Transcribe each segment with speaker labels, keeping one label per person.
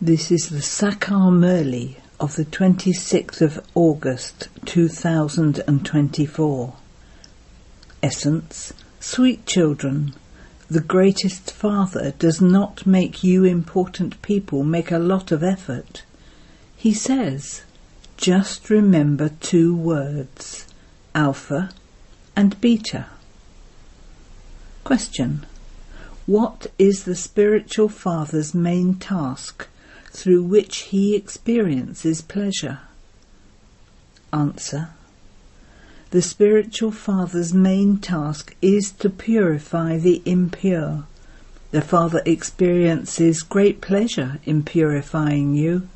Speaker 1: This is the Sakar Murli of the 26th of August 2024. Essence: sweet children, the greatest Father does not make you important people make a lot of effort. He says, just remember 2 words, Alpha and Beta. Question: what is the spiritual Father's main task through which he experiences pleasure? Answer: the spiritual Father's main task is to purify the impure. The Father experiences great pleasure in purifying you.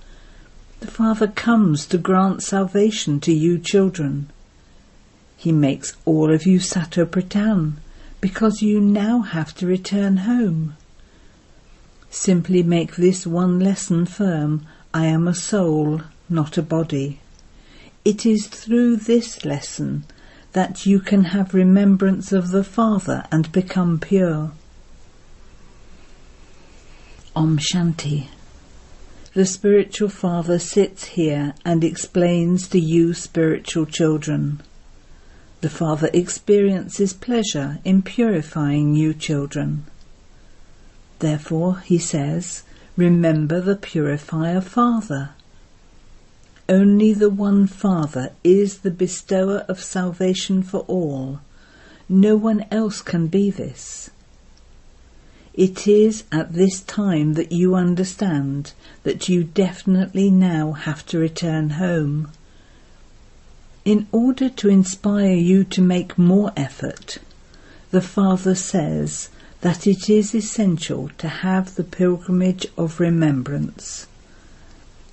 Speaker 1: The Father comes to grant salvation to you children. He makes all of you Satopratan because you now have to return home. Simply make this one lesson firm: I am a soul, not a body. It is through this lesson that you can have remembrance of the Father and become pure. Om Shanti. The spiritual Father sits here and explains to you spiritual children. The Father experiences pleasure in purifying you children. Therefore, he says, remember the purifier Father. Only the one Father is the bestower of salvation for all. No one else can be this. It is at this time that you understand that you definitely now have to return home. In order to inspire you to make more effort, the Father says that it is essential to have the pilgrimage of remembrance.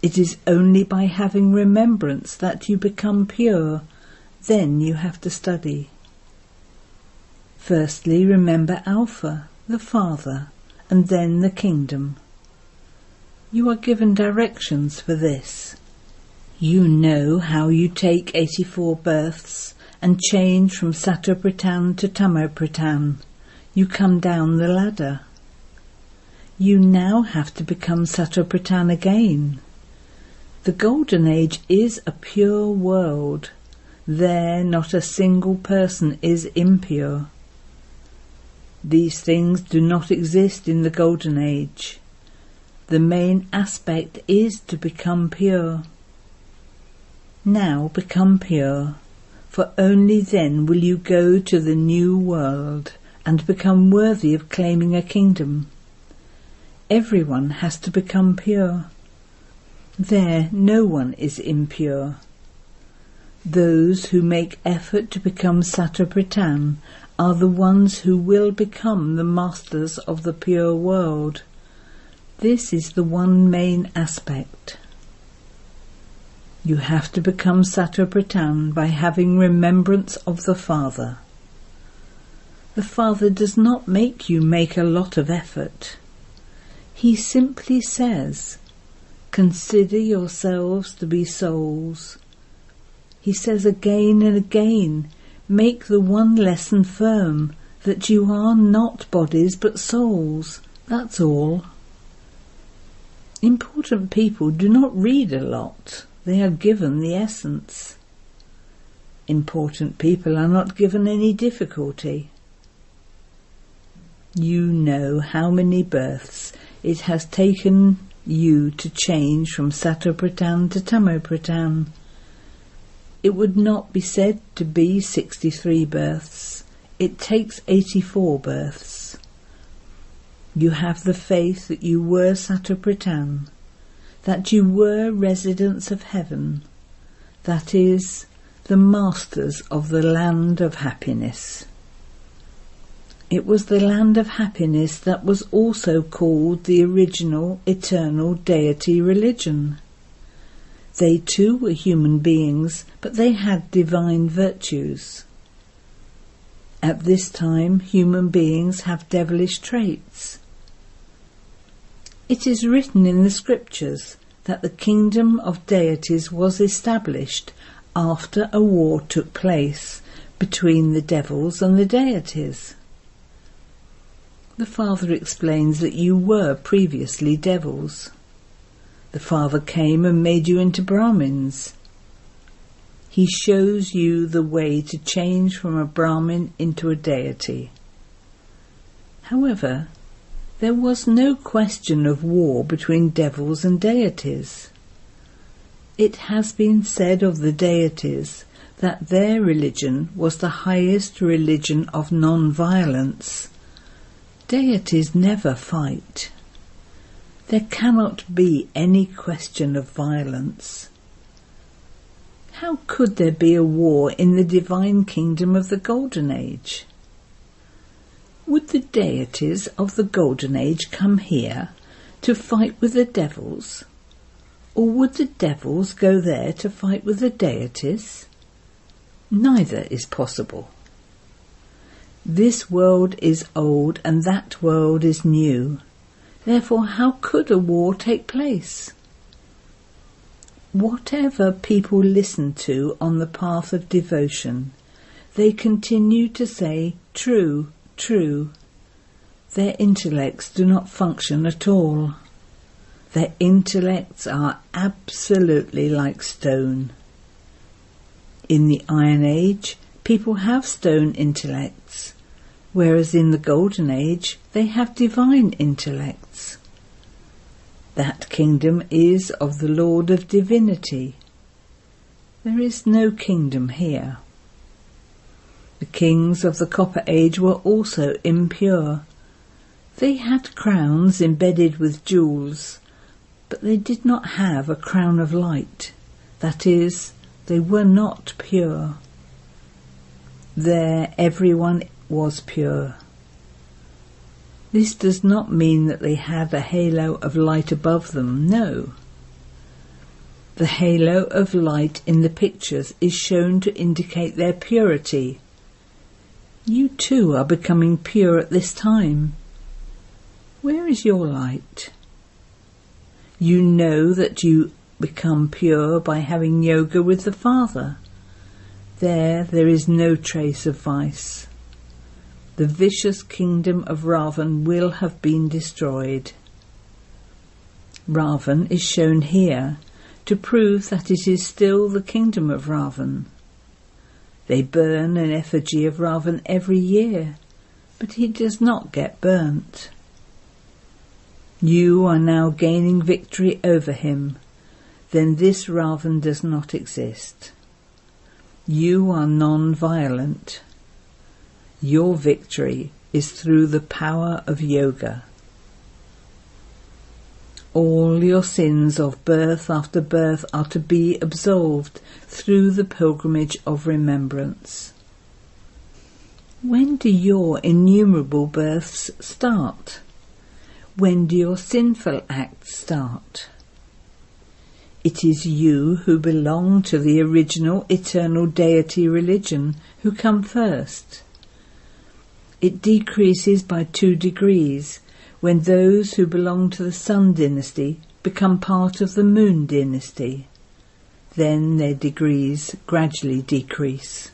Speaker 1: It is only by having remembrance that you become pure. Then you have to study. Firstly, remember Alpha, the Father, and then the kingdom. You are given directions for this. You know how you take 84 births and change from Satopratan to Tamopratan. You come down the ladder. You now have to become Satopratan again. The Golden Age is a pure world. There not a single person is impure. These things do not exist in the Golden Age. The main aspect is to become pure. Now become pure, for only then will you go to the new world and become worthy of claiming a kingdom. Everyone has to become pure. There no one is impure. Those who make effort to become Satopratan are the ones who will become the masters of the pure world. This is the one main aspect. You have to become Satopratan by having remembrance of the Father. The Father does not make you make a lot of effort. He simply says, consider yourselves to be souls. He says again and again, make the one lesson firm, that you are not bodies but souls. That's all. Important people do not read a lot. They are given the essence. Important people are not given any difficulty. You know how many births it has taken you to change from Satopratan to Tamopratan. It would not be said to be 63 births. It takes 84 births. You have the faith that you were Satopratan, that you were residents of heaven, that is, the masters of the land of happiness. It was the land of happiness that was also called the original eternal deity religion. They too were human beings, but they had divine virtues. At this time, human beings have devilish traits. It is written in the scriptures that the kingdom of deities was established after a war took place between the devils and the deities. The Father explains that you were previously devils. The Father came and made you into Brahmins. He shows you the way to change from a Brahmin into a deity. However, there was no question of war between devils and deities. It has been said of the deities that their religion was the highest religion of non-violence. Deities never fight. There cannot be any question of violence. How could there be a war in the divine kingdom of the Golden Age? Would the deities of the Golden Age come here to fight with the devils? Or would the devils go there to fight with the deities? Neither is possible. This world is old and that world is new. Therefore, how could a war take place? Whatever people listen to on the path of devotion, they continue to say, "True, true." Their intellects do not function at all. Their intellects are absolutely like stone. In the Iron Age, people have stone intellects, whereas in the Golden Age, they have divine intellects. That kingdom is of the Lord of Divinity. There is no kingdom here. The kings of the Copper Age were also impure. They had crowns embedded with jewels, but they did not have a crown of light. That is, they were not pure. There everyone was pure. This does not mean that they had a halo of light above them, no. The halo of light in the pictures is shown to indicate their purity. You too are becoming pure at this time. Where is your light? You know that you become pure by having yoga with the Father. There is no trace of vice. The vicious kingdom of Ravan will have been destroyed. Ravan is shown here to prove that it is still the kingdom of Ravan. They burn an effigy of Ravan every year, but he does not get burnt. You are now gaining victory over him. Then this Ravan does not exist. You are non-violent. Your victory is through the power of yoga. All your sins of birth after birth are to be absolved through the pilgrimage of remembrance. When do your innumerable births start? When do your sinful acts start? It is you who belong to the original eternal deity religion who come first. It decreases by 2 degrees when those who belong to the Sun dynasty become part of the Moon dynasty. Then their degrees gradually decrease.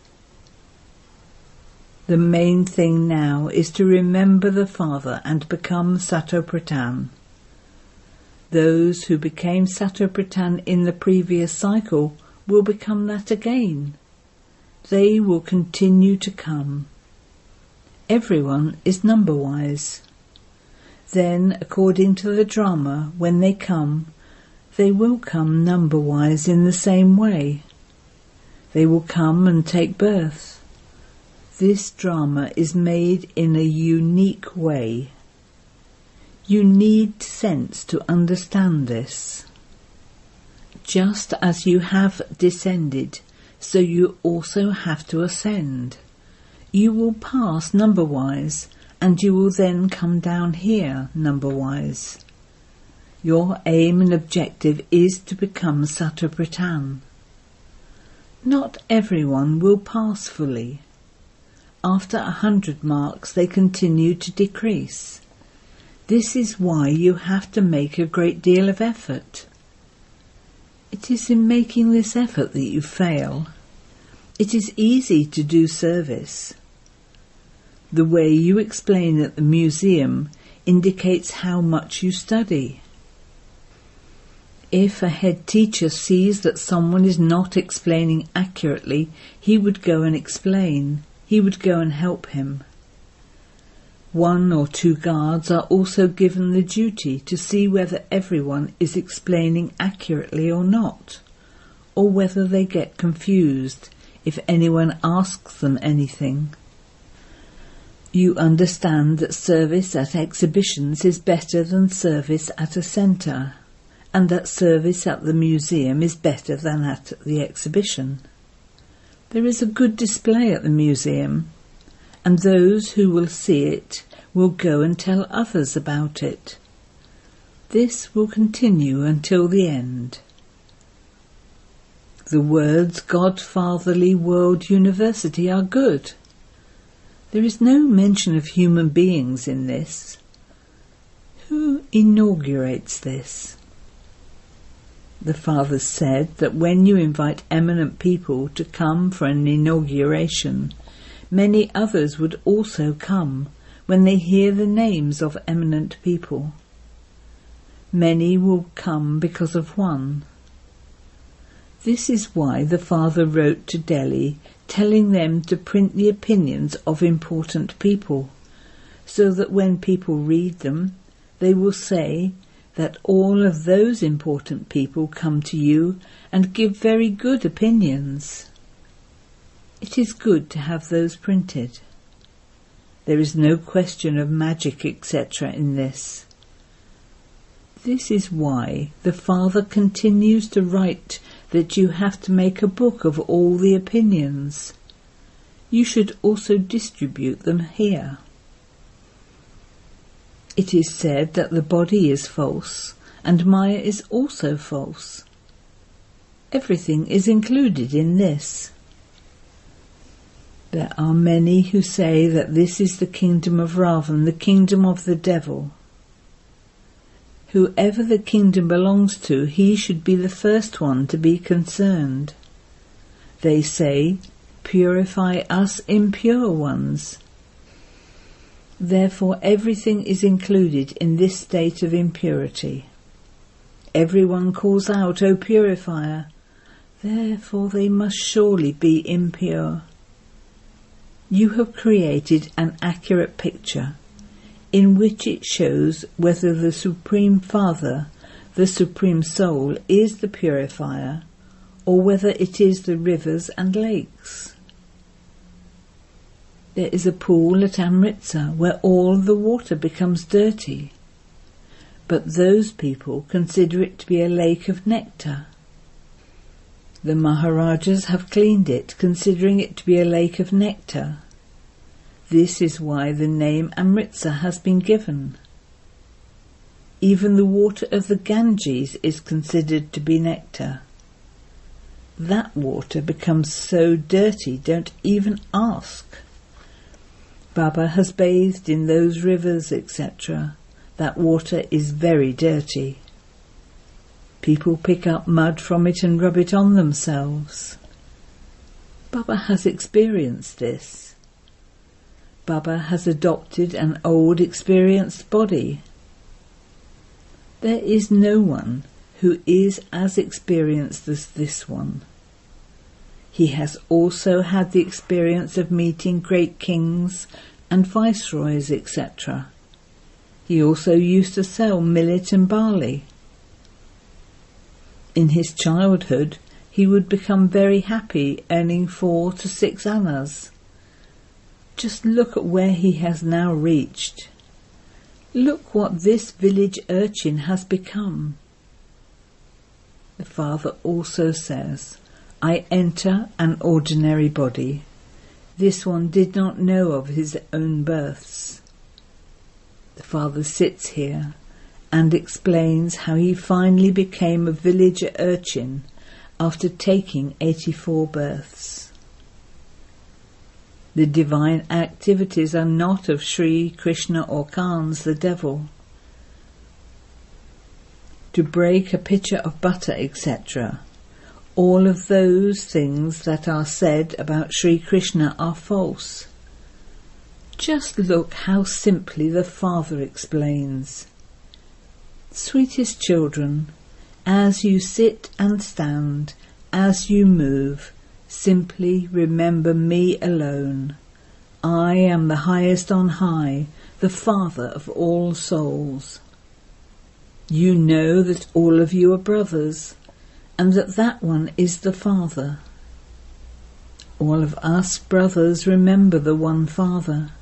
Speaker 1: The main thing now is to remember the Father and become Satopratan. Those who became Satopratan in the previous cycle will become that again. They will continue to come. Everyone is number-wise. Then, according to the drama, when they will come number-wise in the same way. They will come and take birth. This drama is made in a unique way. You need sense to understand this. Just as you have descended, so you also have to ascend. You will pass number-wise, and you will then come down here number-wise. Your aim and objective is to become Satopratan. Not everyone will pass fully. After 100 marks they continue to decrease. This is why you have to make a great deal of effort. It is in making this effort that you fail. It is easy to do service. The way you explain at the museum indicates how much you study. If a head teacher sees that someone is not explaining accurately, he would go and explain. He would go and help him. 1 or 2 guards are also given the duty to see whether everyone is explaining accurately or not, or whether they get confused if anyone asks them anything. You understand that service at exhibitions is better than service at a centre, and that service at the museum is better than at the exhibition. There is a good display at the museum, and those who will see it will go and tell others about it. This will continue until the end. The words Godfatherly World University are good. There is no mention of human beings in this. Who inaugurates this? The Father said that when you invite eminent people to come for an inauguration, many others would also come when they hear the names of eminent people. Many will come because of one. This is why the Father wrote to Delhi, telling them to print the opinions of important people, so that when people read them, they will say that all of those important people come to you and give very good opinions. It is good to have those printed. There is no question of magic, etc. in this. This is why the Father continues to write that you have to make a book of all the opinions. You should also distribute them here. It is said that the body is false, and Maya is also false. Everything is included in this. There are many who say that this is the kingdom of Ravan, the kingdom of the devil. Whoever the kingdom belongs to, he should be the first one to be concerned. They say, "Purify us impure ones." Therefore everything is included in this state of impurity. Everyone calls out, "O purifier," therefore they must surely be impure. You have created an accurate picture in which it shows whether the Supreme Father, the Supreme Soul, is the purifier, or whether it is the rivers and lakes. There is a pool at Amritsar where all the water becomes dirty, but those people consider it to be a lake of nectar. The Maharajas have cleaned it, considering it to be a lake of nectar. This is why the name Amritsar has been given. Even the water of the Ganges is considered to be nectar. That water becomes so dirty, don't even ask. Baba has bathed in those rivers, etc. That water is very dirty. People pick up mud from it and rub it on themselves. Baba has experienced this. Baba has adopted an old experienced body. There is no one who is as experienced as this one. He has also had the experience of meeting great kings and viceroys, etc. He also used to sell millet and barley. In his childhood, he would become very happy earning 4 to 6 annas. Just look at where he has now reached. Look what this village urchin has become. The Father also says, "I enter an ordinary body." This one did not know of his own births. The Father sits here and explains how he finally became a villager urchin after taking 84 births. The divine activities are not of Sri Krishna or Kans, the devil. To break a pitcher of butter, etc. All of those things that are said about Sri Krishna are false. Just look how simply the Father explains. Sweetest children, As you sit and stand, as you move, simply remember me alone. I am the highest on high, the Father of all souls. You know that all of you are brothers, and that one is the Father. All of us brothers remember the one Father.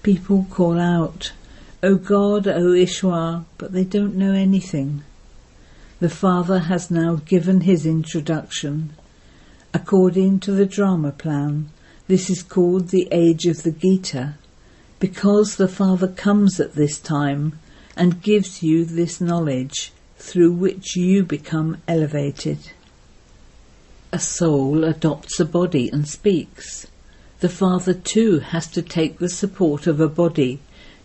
Speaker 1: People call out, "O God, O Ishwar," but they don't know anything. The Father has now given his introduction. According to the drama plan, this is called the Age of the Gita, because the Father comes at this time and gives you this knowledge, through which you become elevated. A soul adopts a body and speaks. The Father too has to take the support of a body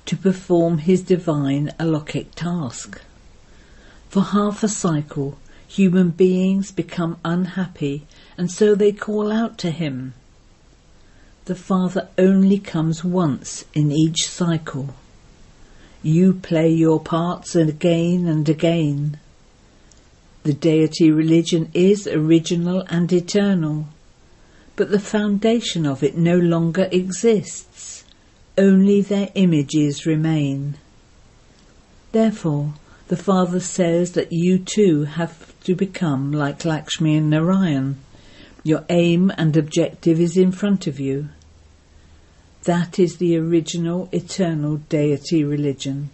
Speaker 1: to perform his divine alokik task. For half a cycle, human beings become unhappy, and so they call out to him. The Father only comes once in each cycle. You play your parts again and again. The deity religion is original and eternal, but the foundation of it no longer exists. Only their images remain. Therefore, the Father says that you too have to become like Lakshmi and Narayan. Your aim and objective is in front of you. That is the original eternal deity religion.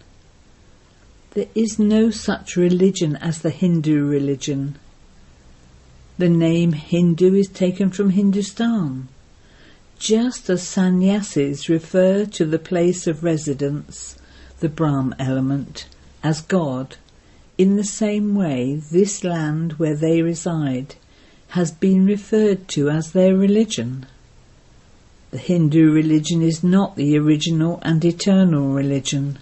Speaker 1: There is no such religion as the Hindu religion. The name Hindu is taken from Hindustan. Just as sannyasis refer to the place of residence, the Brahma element, as God, in the same way this land where they reside has been referred to as their religion. The Hindu religion is not the original and eternal religion.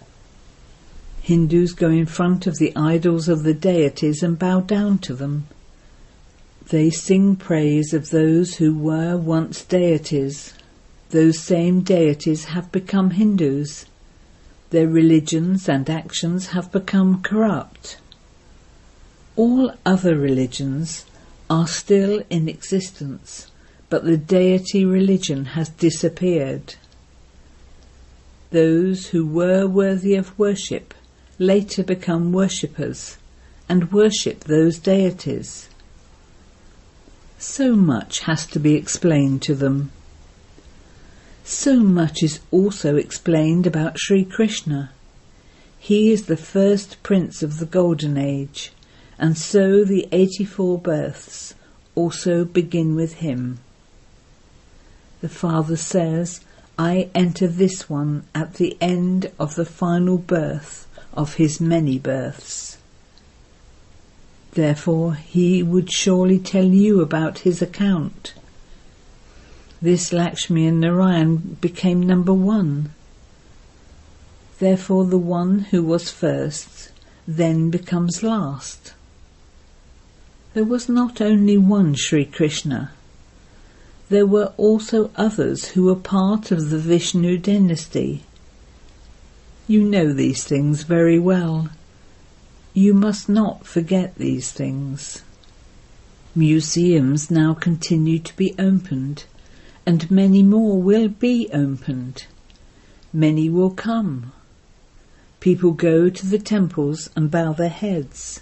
Speaker 1: Hindus go in front of the idols of the deities and bow down to them. They sing praise of those who were once deities. Those same deities have become Hindus. Their religions and actions have become corrupt. All other religions are still in existence, but the deity religion has disappeared. Those who were worthy of worship later become worshippers and worship those deities. So much has to be explained to them. So much is also explained about Sri Krishna. He is the first prince of the Golden Age, and so the 84 births also begin with him. The Father says, I enter this one at the end of the final birth of his many births. Therefore he would surely tell you about his account. This Lakshmi and Narayan became number one. Therefore the one who was first then becomes last. There was not only one Sri Krishna. There were also others who were part of the Vishnu dynasty. You know these things very well. You must not forget these things. Museums now continue to be opened, and many more will be opened. Many will come. People go to the temples and bow their heads.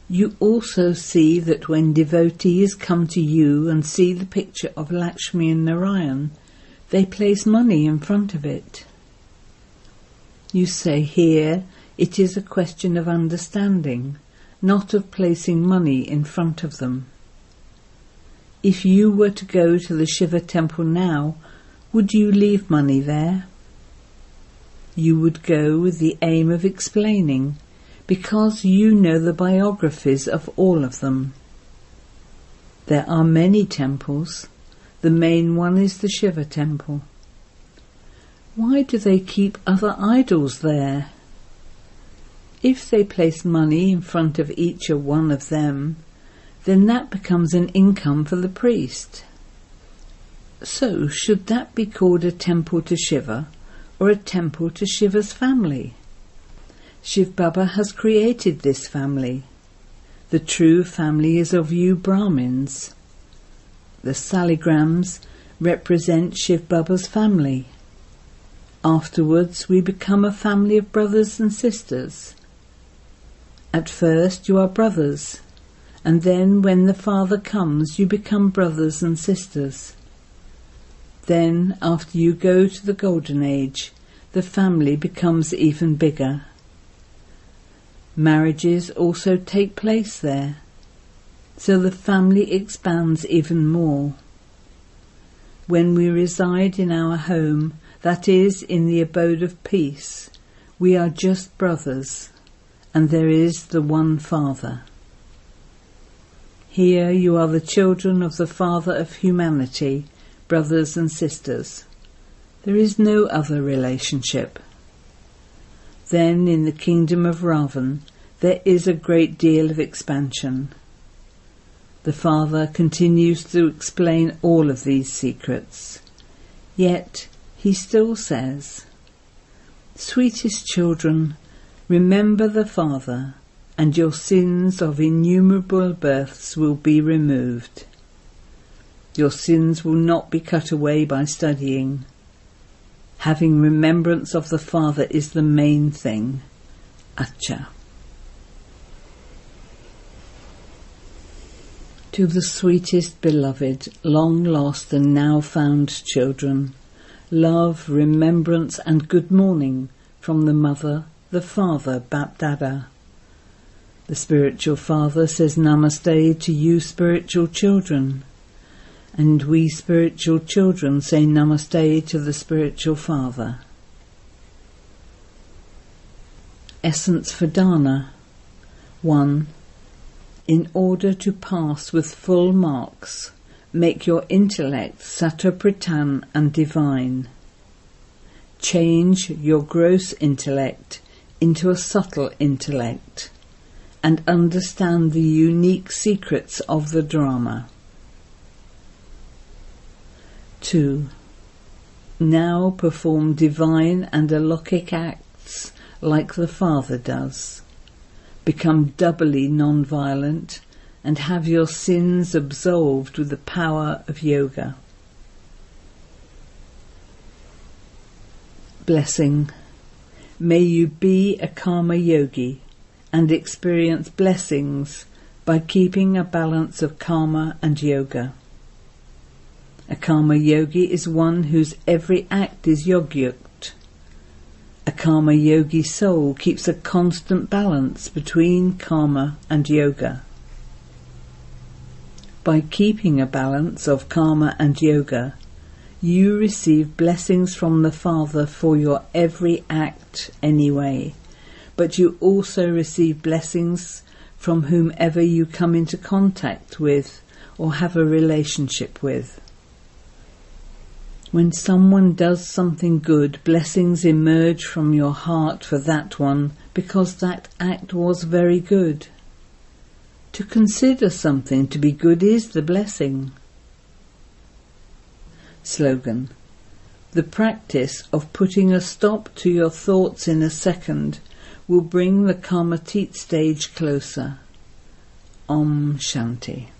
Speaker 1: You also see that when devotees come to you and see the picture of Lakshmi and Narayan, they place money in front of it. You say here, it is a question of understanding, not of placing money in front of them. If you were to go to the Shiva temple now, would you leave money there? You would go with the aim of explaining, because you know the biographies of all of them. There are many temples. The main one is the Shiva temple. Why do they keep other idols there? If they place money in front of each one of them, then that becomes an income for the priest. So should that be called a temple to Shiva or a temple to Shiva's family? Shivbaba has created this family. The true family is of you Brahmins. The saligrams represent Shivbaba's family. Afterwards we become a family of brothers and sisters. At first you are brothers, and then when the Father comes you become brothers and sisters. Then, after you go to the Golden Age, the family becomes even bigger. Marriages also take place there, so the family expands even more. When we reside in our home, that is, in the abode of peace, we are just brothers, and there is the one Father. Here you are the children of the Father of humanity, brothers and sisters. There is no other relationship. Then in the kingdom of Ravan there is a great deal of expansion. The Father continues to explain all of these secrets. Yet he still says, "Sweetest children, remember the Father, and your sins of innumerable births will be removed. Your sins will not be cut away by studying. Having remembrance of the Father is the main thing. Acha." To the sweetest beloved, long lost and now found children, love, remembrance and good morning from the Mother, the Father, BapDada. The spiritual Father says Namaste to you spiritual children, and we spiritual children say Namaste to the spiritual Father. Essence for Dana. 1. In order to pass with full marks, make your intellect Sattva-Pradhan and divine. Change your gross intellect into a subtle intellect and understand the unique secrets of the drama. 2. Now perform divine and alokik acts like the Father does. Become doubly non-violent and have your sins absolved with the power of yoga. Blessing. May you be a karma yogi and experience blessings by keeping a balance of karma and yoga. A karma yogi is one whose every act is yogyukt. A karma yogi soul keeps a constant balance between karma and yoga. By keeping a balance of karma and yoga, you receive blessings from the Father for your every act anyway, but you also receive blessings from whomever you come into contact with or have a relationship with. When someone does something good, blessings emerge from your heart for that one because that act was very good. To consider something to be good is the blessing. Slogan. The practice of putting a stop to your thoughts in a second will bring the Karmatit stage closer. Om Shanti.